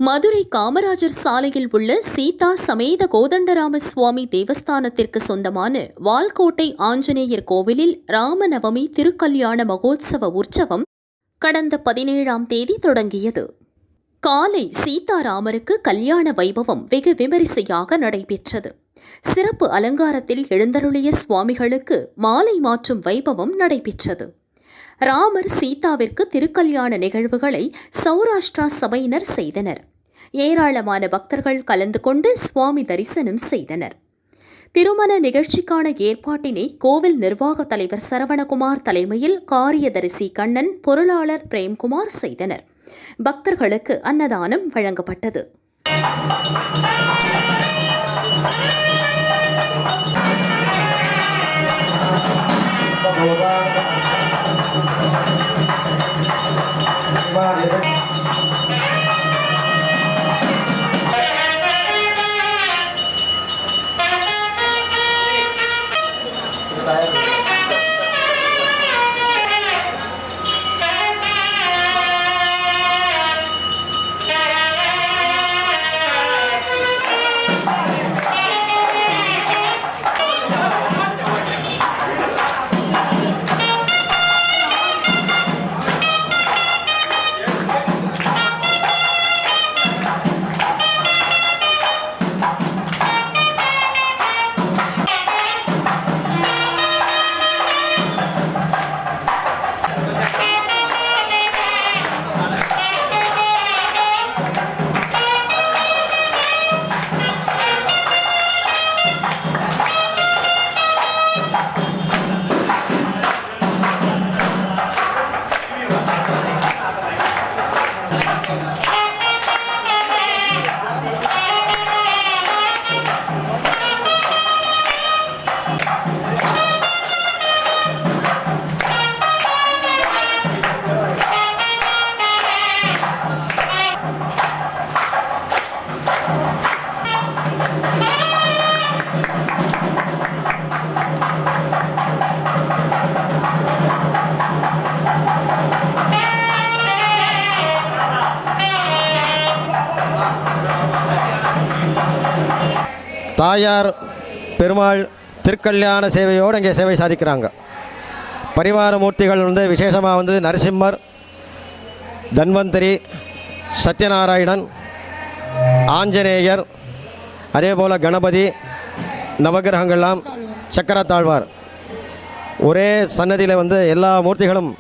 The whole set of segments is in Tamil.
மதுரை காமராஜர் சாலையில் உள்ள சீதா சமேத கோதண்டராம சுவாமி தேவஸ்தானத்திற்கு சொந்தமான வால்கோட்டை ஆஞ்சநேயர் கோவிலில் ராமநவமி திருக்கல்யாண மகோத்சவ உற்சவம் கடந்த 17ஆம் தேதி தொடங்கியது. காலை சீதாராமருக்கு கல்யாண வைபவம் வெகு விமரிசையாக நடைபெற்றது. சிறப்பு அலங்காரத்தில் எழுந்தருளிய சுவாமிகளுக்கு மாலை மாற்றும் வைபவம் நடைபெற்றது. ராமர் சீதாவிற்கு திருக்கல்யாண நிகழ்வுகளை சௌராஷ்டிரா சபையினர் செய்தனர். ஏராளமான பக்தர்கள் கலந்து கொண்டு சுவாமி தரிசனம் செய்தனர். திருமண நிகழ்ச்சிக்கான ஏற்பாட்டினை கோவில் நிர்வாக தலைவர் சரவணகுமார் தலைமையில் காரியதரிசி கண்ணன், பொருளாளர் பிரேம்குமார் செய்தனர். பக்தர்களுக்கு அன்னதானம் வழங்கப்பட்டது. தாயார் பெருமாள் திருக்கல்யாண சேவையோடு இங்கே சேவை சாதிக்கிறாங்க. பரிவார மூர்த்திகள் விசேஷமாக நரசிம்மர், தன்வந்தரி, சத்யநாராயணன், ஆஞ்சநேயர், அதே போல் கணபதி, நவகிரகங்கள்லாம், சக்கரத்தாழ்வார் ஒரே சன்னதியில் எல்லா மூர்த்திகளும்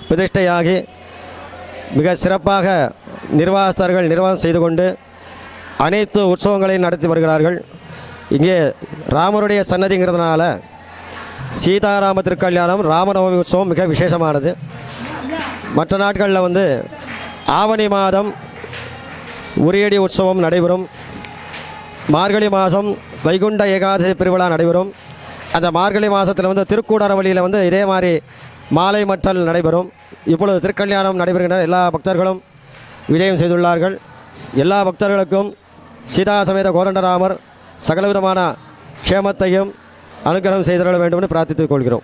பிரதிஷ்டையாகி மிக சிறப்பாக நிர்வாகஸ்தர்கள் நிர்வாகம் செய்து கொண்டு அனைத்து உற்சவங்களையும் நடத்தி வருகிறார்கள். இங்கே ராமருடைய சன்னதிங்கிறதுனால சீதாராம திருக்கல்யாணம், ராமநவமி உற்சவம் மிக விசேஷமானது. மற்ற நாட்களில் ஆவணி மாதம் உரியடி உற்சவம் நடைபெறும். மார்கழி மாதம் வைகுண்ட ஏகாதசி பெருவிழா நடைபெறும். அந்த மார்கழி மாதத்தில் திருக்கூடர வழியில் இதே மாதிரி மாலை மற்றல் நடைபெறும். இப்பொழுது திருக்கல்யாணம் நடைபெறுகின்ற எல்லா பக்தர்களும் விஜயம் செய்துள்ளார்கள். எல்லா பக்தர்களுக்கும் சீதா சமேத கோதண்டராமர் சகலவிதமான க்ஷேமத்தையும் அனுகிரகம் செய்திட வேண்டும் என்று பிரார்த்தித்துக் கொள்கிறோம்.